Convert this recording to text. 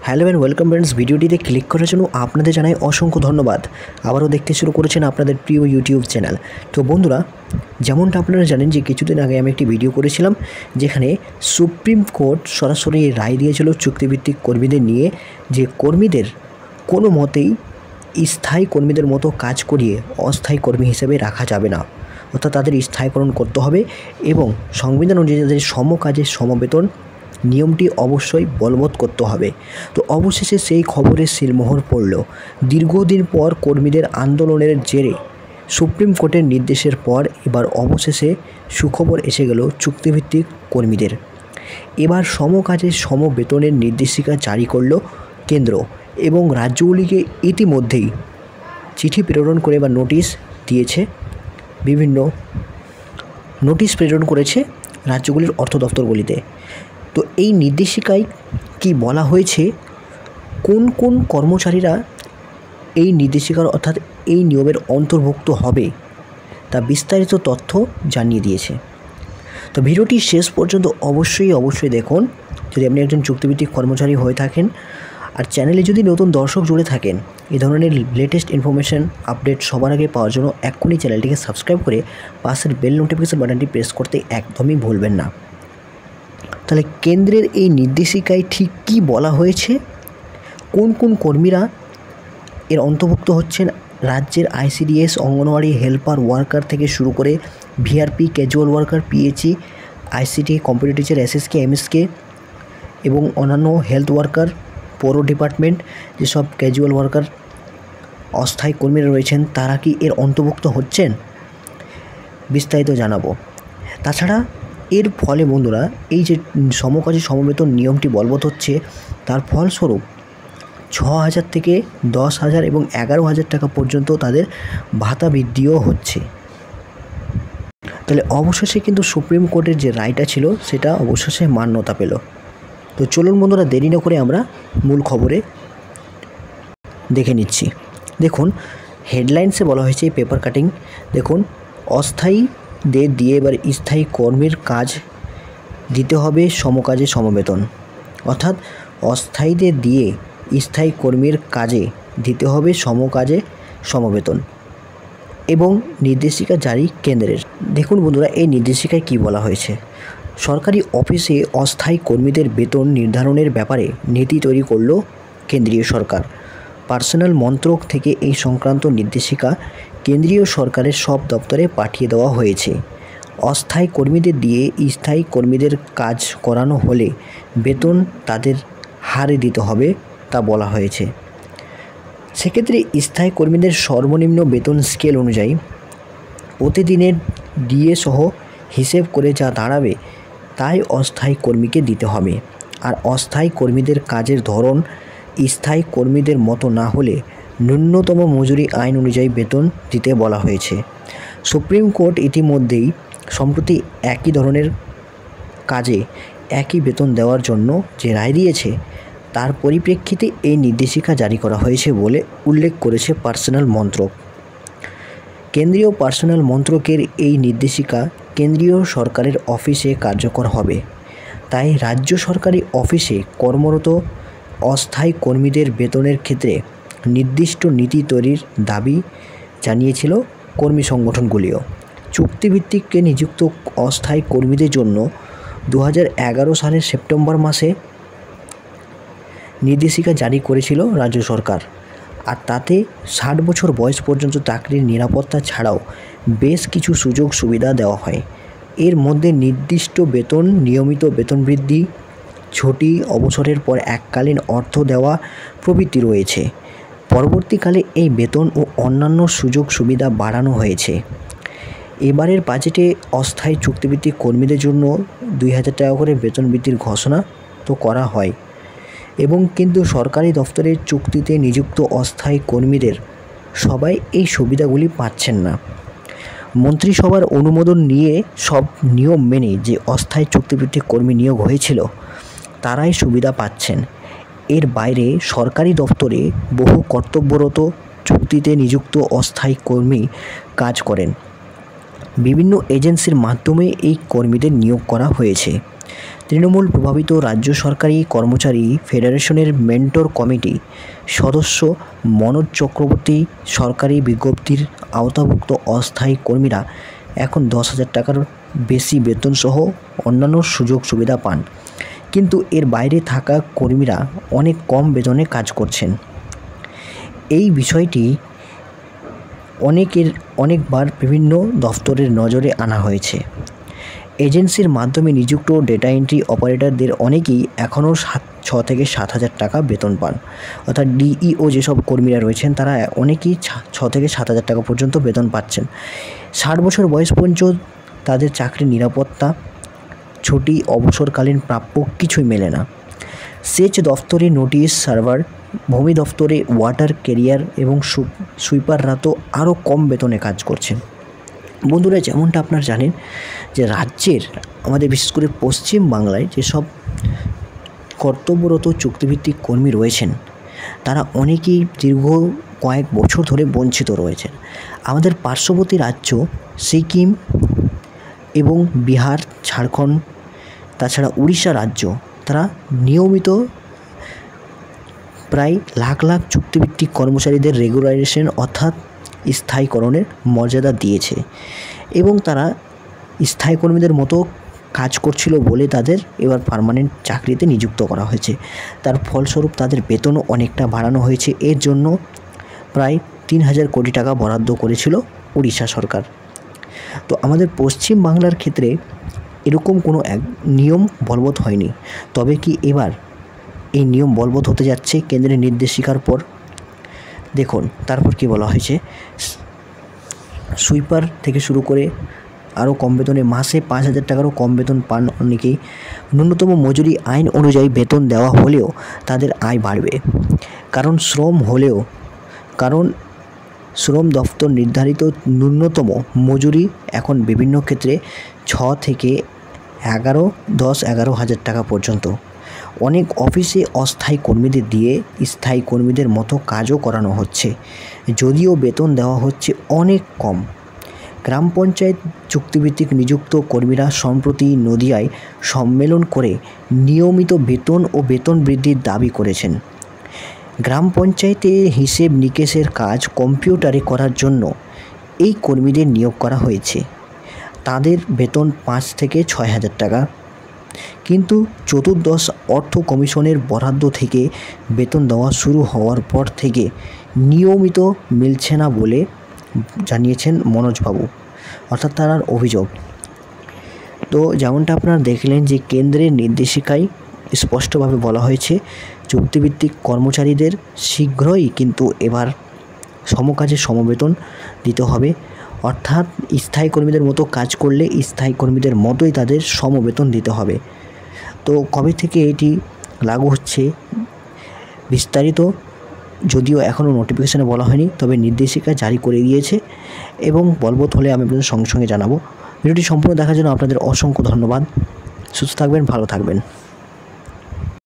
Hello and welcome friends, ভিডিওটিতে click করার জন্য আপনাদের জানাই অসংখ্য ধন্যবাদ। আবারও দেখতে শুরু করেছেন আপনাদের প্রিয় ইউটিউব চ্যানেল। তো বন্ধুরা, যেমনটা আপনারা জানেন যে কিছুদিন আগে আমি একটি ভিডিও করেছিলাম যেখানে সুপ্রিম কোর্ট সরাসরি রায় দিয়েছিল চুক্তিভিত্তিক কর্মীদের নিয়ে, যে কর্মীদের কোনো মতেই স্থায়ী কর্মীদের মতো কাজ করিয়ে অস্থায়ী কর্মী হিসেবে রাখা যাবে না, অর্থাৎ তাদের স্থায়ীকরণ করতে হবে এবং সংবিধান অনুযায়ী তাদের সম কাজে সমবেতন নিয়মটি অবশ্যই বলবৎ করতে হবে। তো অবশেষে সেই খবরের সিলমোহর পড়ল। দীর্ঘদিন পর কর্মীদের আন্দোলনের জেরে সুপ্রিম কোর্টের নির্দেশের পর এবার অবশেষে সুখবর এসে গেল চুক্তিভিত্তিক কর্মীদের। এবার সম কাজে সম বেতনের নির্দেশিকা জারি করল কেন্দ্র এবং রাজ্যগুলিকে ইতিমধ্যেই চিঠি প্রেরণ করে বা নোটিশ দিয়েছে, বিভিন্ন নোটিশ প্রেরণ করেছে রাজ্যগুলির অর্থ দপ্তরগুলিতে। তো এই নির্দেশিকায় কি বলা হয়েছে, কোন কোন কর্মচারীরা এই নির্দেশিকার অর্থাৎ এই নিয়মের অন্তর্ভুক্ত হবে, তা বিস্তারিত তথ্য জানিয়ে দিয়েছে। তো ভিডিওটি শেষ পর্যন্ত অবশ্যই দেখুন যদি আপনি একজন চুক্তিভিত্তিক কর্মচারী হয়ে থাকেন। আর চ্যানেলে যদি নতুন দর্শক জুড়ে থাকেন, এই ধরনের লেটেস্ট ইনফরমেশন আপডেট সবার আগে পাওয়ার জন্য এক্ষুনি চ্যানেলটিকে সাবস্ক্রাইব করে পাশের বেল নোটিফিকেশন বাটনটি প্রেস করতে একদমই ভুলবেন না। তাহলে কেন্দ্রের এই নির্দেশিকায় ঠিক কী বলা হয়েছে, কোন কোন কর্মীরা এর অন্তর্ভুক্ত হচ্ছেন, রাজ্যের আইসিডিএস, অঙ্গনওয়াড়ি হেল্পার ওয়ার্কার থেকে শুরু করে VRP, casual worker, PHE, ICT, computer teacher, SSK, MSK এবং অন্যান্য হেলথ ওয়ার্কার, পৌর ডিপার্টমেন্ট, যেসব ক্যাজুয়াল ওয়ার্কার অস্থায়ী কর্মীরা রয়েছেন তারা কি এর অন্তর্ভুক্ত হচ্ছেন, বিস্তারিত জানাবো। তাছাড়া এর ফলে বন্ধুরা, এই যে সমকাজী সমবেতন নিয়মটি বলবৎ হচ্ছে, তার ফলস্বরূপ 6,000 থেকে 10,000 এবং 11,000 টাকা পর্যন্ত তাদের ভাতা বৃদ্ধিও হচ্ছে। তাহলে অবশেষে কিন্তু সুপ্রিম কোর্টের যে রায়টা ছিল সেটা অবশেষে মান্যতা পেল। তো চলুন বন্ধুরা, দেরি না করে আমরা মূল খবরে দেখে নিচ্ছি। দেখুন, হেডলাইন্সে বলা হয়েছে পেপার কাটিং। দেখুন, অস্থায়ীদের দিয়ে এবার স্থায়ী কর্মীর কাজ দিতে হবে সমকাজে সমবেতন, অর্থাৎ অস্থায়ীদের দিয়ে স্থায়ী কর্মীর কাজে দিতে হবে সমকাজে সমবেতন এবং নির্দেশিকা জারি কেন্দ্রের। দেখুন বন্ধুরা, এই নির্দেশিকায় কি বলা হয়েছে, সরকারি অফিসে অস্থায়ী কর্মীদের বেতন নির্ধারণের ব্যাপারে নীতি তৈরি করল কেন্দ্রীয় সরকার। পার্সোনাল মন্ত্রক থেকে এই সংক্রান্ত নির্দেশিকা কেন্দ্রীয় সরকারের সব দপ্তরে পাঠিয়ে দেওয়া হয়েছে। অস্থায়ী কর্মীদের দিয়ে স্থায়ী কর্মীদের কাজ করানো হলে বেতন তাদের হারে দিতে হবে, তা বলা হয়েছে। সেক্ষেত্রে স্থায়ী কর্মীদের সর্বনিম্ন বেতন স্কেল অনুযায়ী প্রতিদিনের ডিএ সহ হিসেব করে যা দাঁড়াবে তাই অস্থায়ী কর্মীকে দিতে হবে। আর অস্থায়ী কর্মীদের কাজের ধরন স্থায়ী কর্মীদের মতো না হলে ন্যূনতম মজুরি আইন অনুযায়ী বেতন দিতে বলা হয়েছে। সুপ্রিম কোর্ট ইতিমধ্যেই সম্প্রতি একই ধরনের কাজে একই বেতন দেওয়ার জন্য যে রায় দিয়েছে, তার পরিপ্রেক্ষিতে এই নির্দেশিকা জারি করা হয়েছে বলে উল্লেখ করেছে পার্সোনাল মন্ত্রক। কেন্দ্রীয় পার্সোনাল মন্ত্রকের এই নির্দেশিকা কেন্দ্রীয় সরকারের অফিসে কার্যকর হবে। তাই রাজ্য সরকারি অফিসে কর্মরত অস্থায়ী কর্মীদের বেতনের ক্ষেত্রে নির্দিষ্ট নীতি তৈরির দাবি জানিয়েছিল কর্মী সংগঠনগুলিও। চুক্তিভিত্তিককে নিযুক্ত অস্থায়ী কর্মীদের জন্য 2011 সালের সেপ্টেম্বর মাসে নির্দেশিকা জারি করেছিল রাজ্য সরকার। আর তাতে 60 বছর বয়স পর্যন্ত চাকরির নিরাপত্তা ছাড়াও বেশ কিছু সুযোগ সুবিধা দেওয়া হয়। এর মধ্যে নির্দিষ্ট বেতন, নিয়মিত বেতন বৃদ্ধি, ছুটি, অবসরের পর এককালীন অর্থ দেওয়া প্রভৃতি রয়েছে। পরবর্তীকালে এই বেতন ও অন্যান্য সুযোগ সুবিধা বাড়ানো হয়েছে। এবারের বাজেটে অস্থায়ী চুক্তিভিত্তিক কর্মীদের জন্য 2,000 টাকা করে বেতন বৃদ্ধির ঘোষণা তো করা হয়, এবং কিন্তু সরকারি দফতরের চুক্তিতে নিযুক্ত অস্থায়ী কর্মীদের সবাই এই সুবিধাগুলি পাচ্ছেন না। মন্ত্রিসভার অনুমোদন নিয়ে সব নিয়ম মেনে যে অস্থায়ী চুক্তিভিত্তিক কর্মী নিয়োগ হয়েছিল তারাই সুবিধা পাচ্ছেন। এর বাইরে সরকারি দফতরে বহু কর্তব্যরত চুক্তিতে নিযুক্ত অস্থায়ী কর্মী কাজ করেন। বিভিন্ন এজেন্সির মাধ্যমে এই কর্মীদের নিয়োগ করা হয়েছে। তৃণমূল প্রভাবিত রাজ্য সরকারি কর্মচারী ফেডারেশনের মেন্টর কমিটি সদস্য মনোজ চক্রবর্তী সরকারি বিজ্ঞপ্তির আওতাভুক্ত অস্থায়ী কর্মীরা এখন 10,000 টাকার বেশি বেতনসহ অন্যান্য সুযোগ সুবিধা পান, কিন্তু এর বাইরে থাকা কর্মীরা অনেক কম বেতনে কাজ করছেন। এই বিষয়টি অনেকবার বিভিন্ন দফতরের নজরে আনা হয়েছে। এজেন্সির মাধ্যমে নিযুক্ত ডেটা এন্ট্রি অপারেটরদের অনেকেই এখনও 6 থেকে 7,000 টাকা বেতন পান। অর্থাৎ ডিইও যেসব কর্মীরা রয়েছেন তারা অনেকেই 6 থেকে 7,000 টাকা পর্যন্ত বেতন পাচ্ছেন। 60 বছর বয়স পর্যন্ত তাদের চাকরির নিরাপত্তা, ছুটি, অবসরকালীন প্রাপ্য কিছুই মেলে না। সেচ দফতরে নোটিশ সার্ভার, ভূমি দফতরে ওয়াটার ক্যারিয়ার এবং সুইপাররা তো আরও কম বেতনে কাজ করছেন। বন্ধুরা, যেমনটা আপনারা জানেন যে রাজ্যের আমাদের বিশেষ করে পশ্চিম বাংলায় যেসব কর্তব্যরত চুক্তিভিত্তিক কর্মী রয়েছেন তারা অনেকেই দীর্ঘ কয়েক বছর ধরে বঞ্চিত রয়েছেন। আমাদের পার্শ্ববর্তী রাজ্য সিকিম এবং বিহার, ঝাড়খণ্ড, তাছাড়া উড়িষ্যা রাজ্য তারা নিয়মিত প্রায় লাখ লাখ চুক্তিভিত্তিক কর্মচারীদের রেগুলারাইজেশন অর্থাৎ স্থায়ীকরণের মর্যাদা দিয়েছে এবং তারা স্থায়ী কর্মীদের মতো কাজ করছিল বলে তাদের এবার পার্মানেন্ট চাকরিতে নিযুক্ত করা হয়েছে। তার ফলস্বরূপ তাদের বেতনও অনেকটা বাড়ানো হয়েছে। এর জন্য প্রায় 3,000 কোটি টাকা বরাদ্দ করেছিল উড়িষ্যা সরকার। তো আমাদের পশ্চিম বাংলার ক্ষেত্রে এরকম কোনো নিয়ম বলবৎ হয়নি। তবে কি এবার এই নিয়ম বলবৎ হতে যাচ্ছে কেন্দ্রের নির্দেশিকার পর? দেখুন তারপর কি বলা হয়েছে, সুইপার থেকে শুরু করে আরও কম বেতনে মাসে 5,000 টাকারও কম বেতন পান অনেকেই। ন্যূনতম মজুরি আইন অনুযায়ী বেতন দেওয়া হলেও তাদের আয় বাড়বে, কারণ শ্রম দফতর নির্ধারিত ন্যূনতম মজুরি এখন বিভিন্ন ক্ষেত্রে 6 থেকে 11,000 টাকা পর্যন্ত। অনেক অফিসে অস্থায়ী কর্মীদের দিয়ে স্থায়ী কর্মীদের মতো কাজও করানো হচ্ছে, যদিও বেতন দেওয়া হচ্ছে অনেক কম। গ্রাম পঞ্চায়েত চুক্তিভিত্তিক নিযুক্ত কর্মীরা সম্প্রতি নদিয়ায় সম্মেলন করে নিয়মিত বেতন ও বেতন বৃদ্ধির দাবি করেছেন। গ্রাম পঞ্চায়েতে হিসেব নিকেশের কাজ কম্পিউটারে করার জন্য এই কর্মীদের নিয়োগ করা হয়েছে। তাদের বেতন 5 থেকে 6,000 টাকা, কিন্তু চতুর্দশ অর্থ কমিশনের বরাদ্দ থেকে বেতন দেওয়া শুরু হওয়ার পর থেকে নিয়মিত মিলছে না বলে জানিয়েছেন মনোজবাবু, অর্থাৎ তার অভিযোগ। তো যেমনটা আপনারা দেখলেন যে কেন্দ্রের নির্দেশিকায় স্পষ্টভাবে বলা হয়েছে চুক্তিভিত্তিক কর্মচারীদের শীঘ্রই কিন্তু এবার সমকাজে সমবেতন দিতে হবে, অর্থাৎ স্থায়ী কর্মীদের মতো কাজ করলে স্থায়ী কর্মীদের মতোই তাদের সমবেতন দিতে হবে। তো কবে থেকে এটি লাগু হচ্ছে বিস্তারিত যদিও এখনও নোটিফিকেশানে বলা হয়নি, তবে নির্দেশিকা জারি করে দিয়েছে এবং বলবৎ হলে আমি আপনাদের সঙ্গে সঙ্গে জানাবো। ভিডিওটি সম্পূর্ণ দেখার জন্য আপনাদের অসংখ্য ধন্যবাদ। সুস্থ থাকবেন, ভালো থাকবেন।